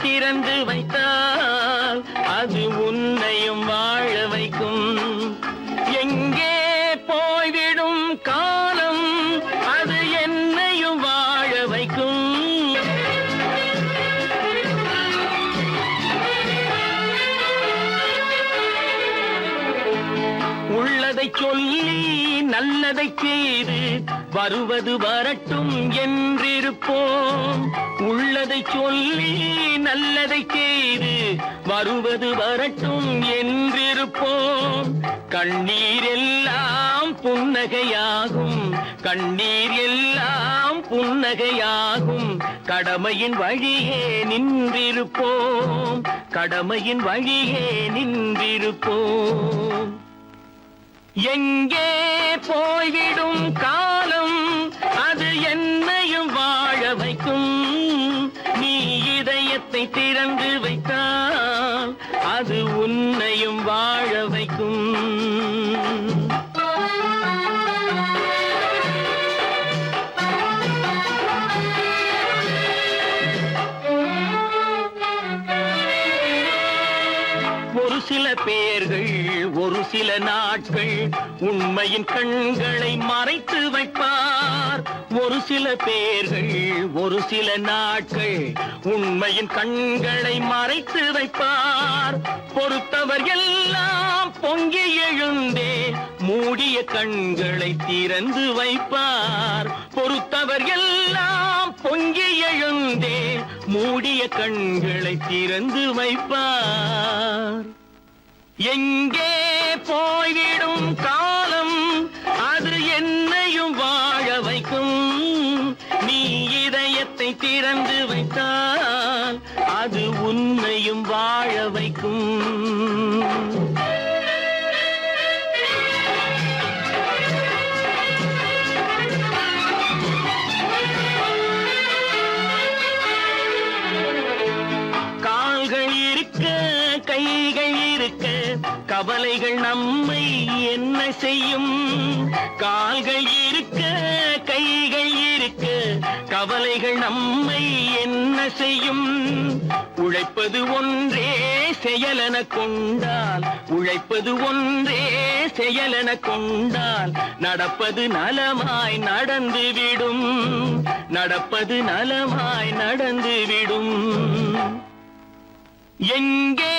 திறந்து வைத்தால் அது உன்னையும் வாழ வைக்கும். எங்கே போய்விடும் காலம் அது என்னையும் வாழ வைக்கும். உள்ளதை சொல்லி நல்லதை செய்து வருவது வரட்டும் என்றிருப்போம். உள்ளதை சொல்லி நல்லதை செய்து வருவது வரட்டும் என்றிருப்போம். கண்ணீர் எல்லாம் புன்னகையாகும். கண்ணீர் எல்லாம் புன்னகையாகும். கடமையின் வழியே நின்றிருப்போம். கடமையின் வழியே நின்றிருப்போம். எங்கே போய்விடும் காலம் அது என்னையும் வாழ வைக்கும். நீ இதயத்தை திறந்து வைத்தால் அது உன்னையும் வாழ வைக்கும். ஒரு சில பேர்கள் ஒரு சில நாட்கள் உண்மையின் கண்களை மறைத்து வைப்பார். ஒரு சில பேர்கள் ஒரு சில நாட்கள் உண்மையின் கண்களை மறைத்து வைப்பார். பொறுத்தவர் எல்லாம் பொங்கி எழுந்தே மூடிய கண்களை திறந்து வைப்பார். பொறுத்தவர் எல்லாம் பொங்கி எழுந்தே மூடிய கண்களை திறந்து வைப்பார். எங்கே போய்விடும் காலம் அது என்னையும் வாழ வைக்கும். நீ இதயத்தை திறந்து வைத்தால் அது உன்னையும் வாழ வைக்கும். கவலைகள் நம்மை என்ன செய்யும்? கால்கள் இருக்க கைகள் இருக்க கவலைகள் நம்மை என்ன செய்யும்? உழைப்பது ஒன்றே செயலென கொண்டால், உழைப்பது ஒன்றே செயலென கொண்டால் நடப்பது நலமாய் நடந்துவிடும், நடப்பது நலமாய் நடந்துவிடும். எங்கே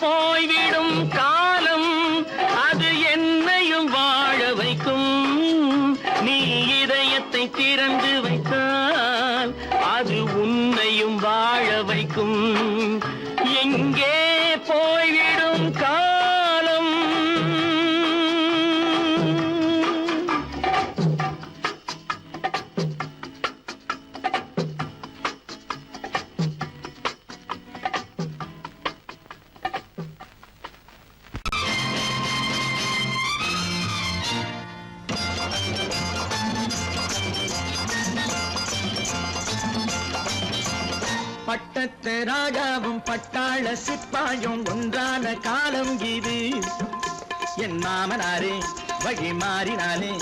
போய்விடும் காலம், அது என்னையும் வாழ வைக்கும். நீ இதயத்தை திறந்து வைத்தால் அது உன்னையும் வாழ வைக்கும். எங்கே போய்விடும் காலம். பட்டத்து ராஜாவும் பட்டாள சிப்பாயும் ஒன்றான காலம் இது. என் மாமனாரே வழி மாறினாலே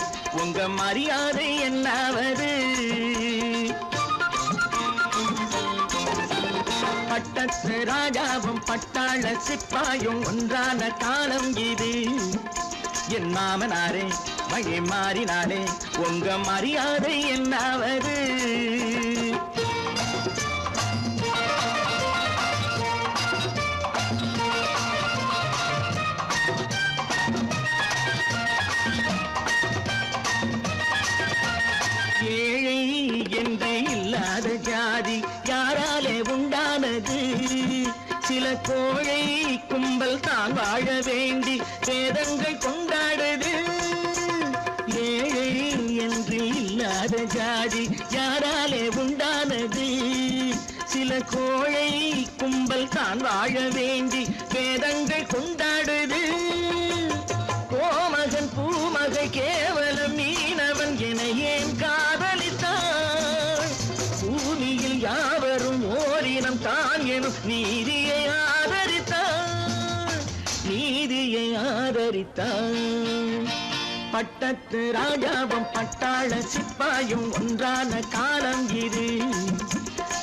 உங்க மரியாதை என்னாவது? பட்டத்து ராஜாவும் பட்டாள சிப்பாயும் ஒன்றான காலம் இது. என் மாமனாரே வழி மாறினாலே உங்க மரியாதை என்னாவது? ஏழை என்று இல்லாத ஜாதி யாராலே உண்டானது? சில கோழை கும்பல் தான் வாழ வேண்டி வேதங்கள் கொண்டாடுது. ஏழை என்று இல்லாத ஜாதி யாராலே உண்டானது? சில கோழை கும்பல் தான் வாழ வேண்டி வேதங்கள் கொண்டாடுது. கோமகன் பூமகை கேவலம் மீனவன் என ஏன் காதலித்தான்? பூமியில் யாவரும் ஓரினம் தான் எனும் நீதியை ஆதரித்தான், நீதியை ஆதரித்தான். பட்டத்து ராஜாவும் பட்டாள சிப்பாயும் ஒன்றான காலம் இது.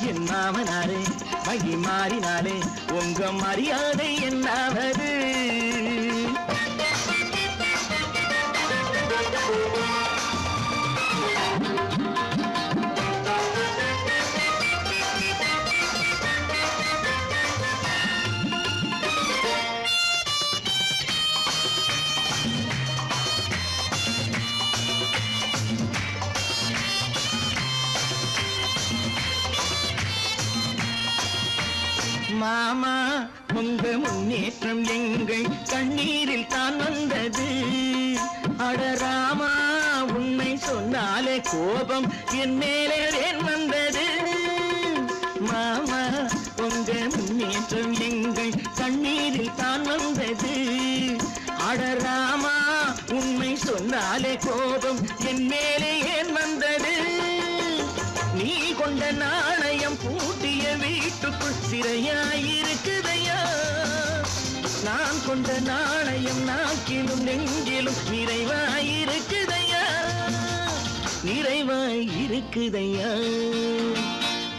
என் மாமனாரே வழி மாறினாலே உங்க மரியாதை என்னாவது? மாமா உங்க முன்னேற்றம் எங்கள் கண்ணீரில் தான் வந்தது. அடராமா உண்மை சொன்னாலே கோபம் என் மேலே ஏன் வந்தது? மாமா உங்க முன்னேற்றம் எங்கள் கண்ணீரில் தான் வந்தது. அடராமா உண்மை சொன்னாலே கோபம் என் மேலே ஏன் வந்தது? நீ கொண்ட நாணயம் பூட்டிய வீட்டுக்குள் சிறையாயிருக்குதையா? நான் கொண்ட நாணயம் நாக்கிலும் நெஞ்சிலும் நிறைவாயிருக்குதையா, நிறைவாயிருக்குதையா.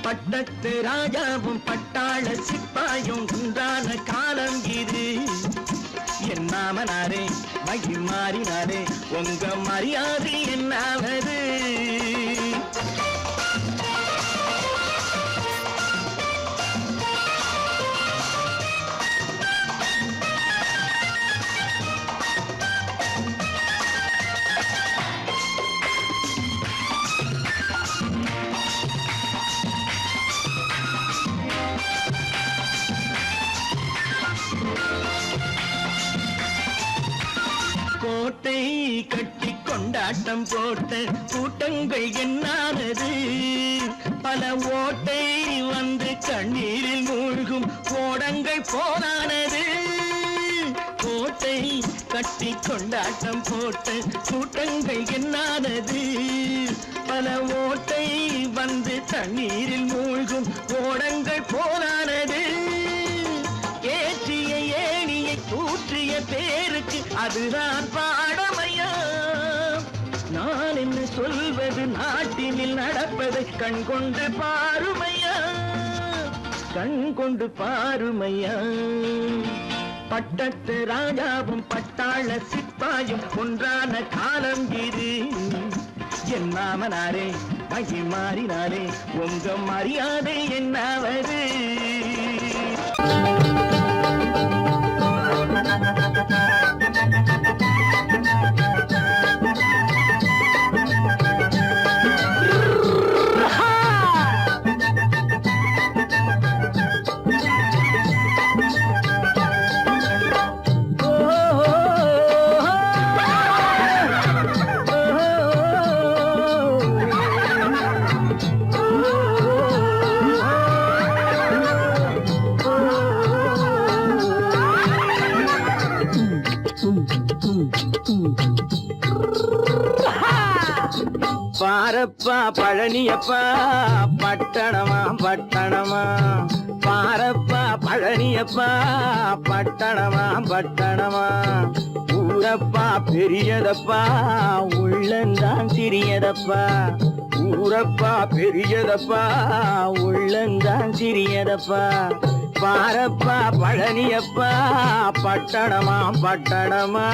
பட்டத்து ராஜாவும் பட்டாள சிப்பாயும் உண்டான காலம் இது. என் மாமனாரே வழி மாறினாரே உங்க மரியாதை என்னாவது? கோட்டை கட்டி கொண்டாட்டம் போட்ட கூட்டங்கள் என்னானது? பல ஓட்டை வந்து கண்ணீரில் மூழ்கும் ஓடங்கள் போனானது. கோட்டை கட்டி கொண்டாட்டம் போட்ட கூட்டங்கள் என்னானது? பல ஓட்டை வந்து தண்ணீரில் மூழ்கும் ஓடங்கள் போனானது. ஏற்றிய ஏணியை தூற்றிய பேருக்கு அதுதான் பாடமையா. நான் என்ன சொல்வது நாட்டினில் நடப்பதை கண் கொண்டு பாருமையா, கண் கொண்டு பாருமையா. பட்டத்து ராஜாவும் பட்டாள சிப்பாயும் ஒன்றான காலம் இது. என் மாமனாரே மகி மாறினாரே உங்க மரியாதை என்னாவது. பாரப்பா பழனியப்பா பட்டணமா பட்டணமா, பாரப்பா பழனியப்பா பட்டணமா பட்டணமா. ஊரப்பா பெரியதப்பா உள்ளந்தான் சிறியதப்பா, ஊரப்பா பெரியதப்பா உள்ளந்தான் சிறியதப்பா. பாரப்பா பழனியப்பா பட்டணமா பட்டணமா.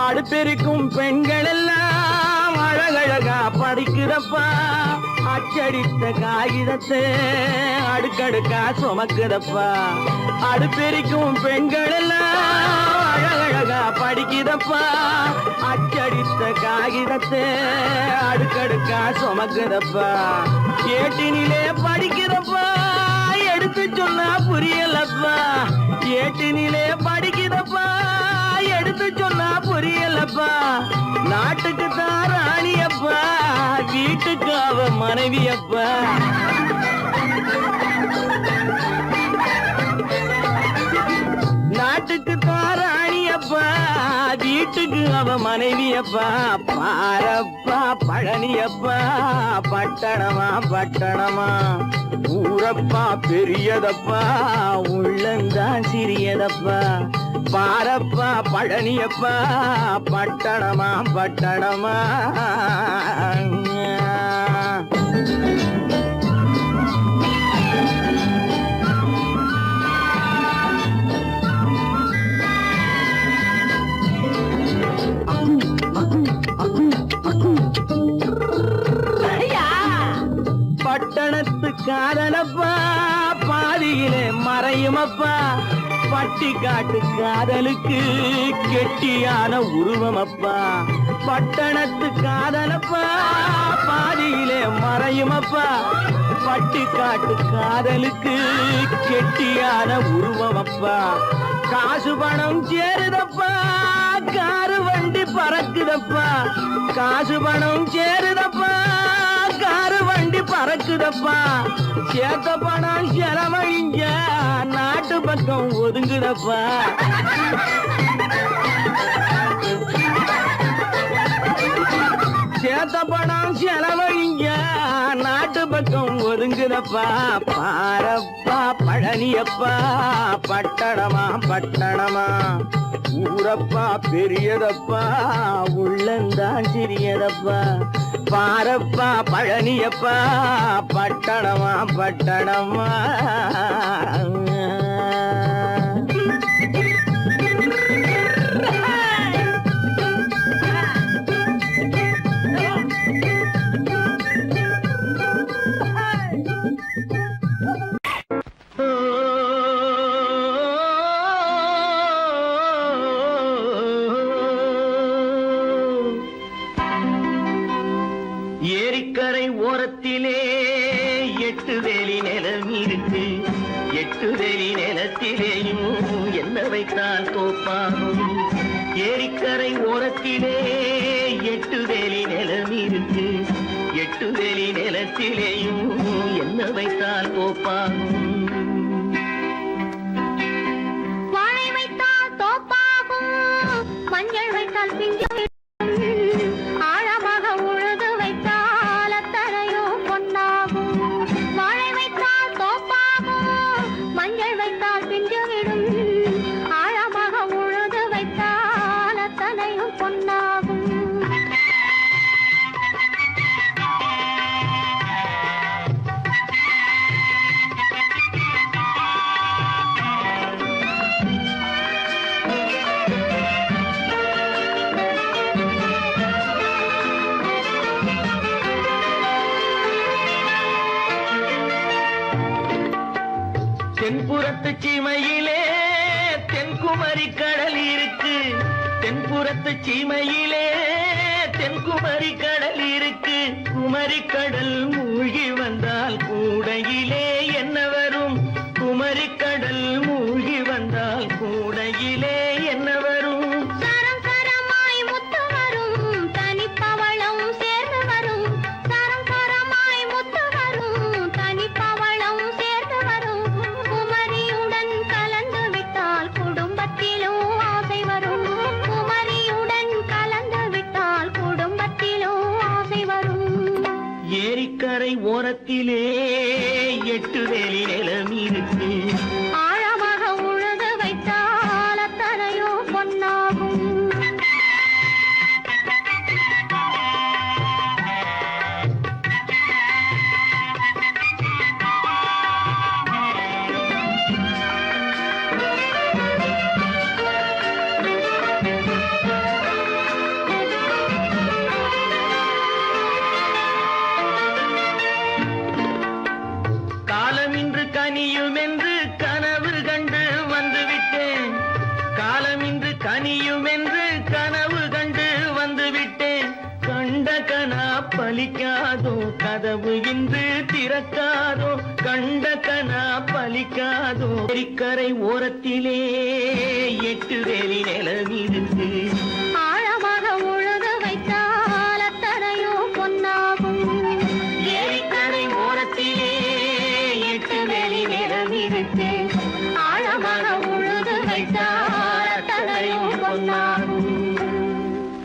அடுப்பெருக்கும் பெண்கள் எல்லாம் அழகழகா படிக்குதப்பா, அச்சடித்த காகிதத்தை அடுக்கடுக்கா சுமக்குதப்பா. அடுப்பெருக்கும் பெண்கள் எல்லாம் அழகழகா படிக்குதப்பா, அச்சடித்த காகிதத்தை அடுக்கடுக்கா சுமக்குதப்பா. ஏட்டினிலே படிக்குதப்பா எடுத்து சொன்னா புரியலப்பா, ஏட்டினிலே படிக்குதப்பா எடுத்து சொன்னா புரியலப்பா. நாட்டுக்கு தான் ராணியப்பா வீட்டுக்கு அவ மனைவியப்பா. நாட்டுக்கு தான் ராணியப்பா வீட்டுக்கு அவ மனைவியப்பா. பாரப்பா பழனியப்பா பட்டணமா பட்டணமா. ஊரப்பா பெரியதப்பா உள்ளந்தான் சிறியதப்பா. பாரப்பா பழனியப்பா பட்டணமா பட்டணமா. பட்டணத்து காதலப்பா பாதியிலே மறையுமப்பா, பட்டி காட்டு காதலுக்கு கெட்டியான உருவமப்பா. பட்டணத்து காதலப்பா பாதியிலே மறையுமப்பா, பட்டி காட்டு காதலுக்கு கெட்டியான உருவமப்பா. காசு பணம் சேருதப்பா காரு வண்டி பறக்குதப்பா, காசு பணம் சேருதப்பா காரு வண்டி பறக்குதப்பா. சேத்த பணம் செலவழிஞ்ச நாட்டு பக்கம் ஒதுங்குதப்பா. சேத்த பணம் செலவழிஞ்ச நாட்டு பக்கம் ஒதுங்குதப்பா. பாரப்பா பழனியப்பா பட்டணமா பட்டணமா. ஊரப்பா பெரியதப்பா உள்ளந்தான் சிறியதப்பா. பாரப்பா பழனியப்பா பட்டணமா பட்டணமா. ஏரிக்கரை ஓரத்திலே 8 வேலி நிலம் இருக்கு, 8 வேலி நிலத்திலேயும் என்ன வைத்தால் தோப்பாகும். ஏரிக்கரை ஓரத்திலே 8 வேலி நிலம் இருக்கு, 8 வேலி நிலத்திலேயும் என்ன வைத்தால் தோப்பாகும். மஞ்சள் வைத்தால் பிஞ்சுவிடும் ஆழமாக உழுது வைத்தால் அத்தனையோ பொன்னாகும் வாழை வைத்தால் தோப்பாகும் மஞ்சள் வைத்தால் பிஞ்சுவிடும் ஆழமாக உழுது வைத்தால் அத்தனையும் பொன்னாகும் தென்புறத்து சீமையிலே தென்குமரி கடல் இருக்கு தென்புறத்து சீமையிலே தென்குமரி கடல் இருக்கு குமரி கடல் மூழ்கி வந்தால் கூடையிலே என்ன வரும் குமரி கடல் மூழ்கி வந்தால் கூடையிலே என்ன வரும் சரம் சரமாய் முத்து வரும் தனிப்பவளம் சேர்ந்து வரும் சரம் சரமாய் முத்து வரும் தனிப்பவளம் சேர்ந்து வரும் குமரியுடன் கலந்து விட்டால் குடும்பத்திலும் ஆசை வரும் குமரியுடன் கலந்து விட்டால் குடும்பத்திலும் ஆசை வரும் ஏரிக்கரை ஓரத்திலே 8 வேலி நிலம் இருக்கு ஆழமாக உழுது வைத்தால் அத்தனையோ பொன்னாகும் காலம் இன்று கனியும் என்று கனவு கண்டு வந்துவிட்டேன் காலம் இன்று கனியும் என்று கனவு கண்டு வந்துவிட்டேன் கண்ட கனா பலிக்காதோ கதவு இன்று திறக்காதோ கண்ட கனா பலிக்காதோ ஏரிக்கரை ஓரத்திலே 8 வேலி நிலம் இருக்கு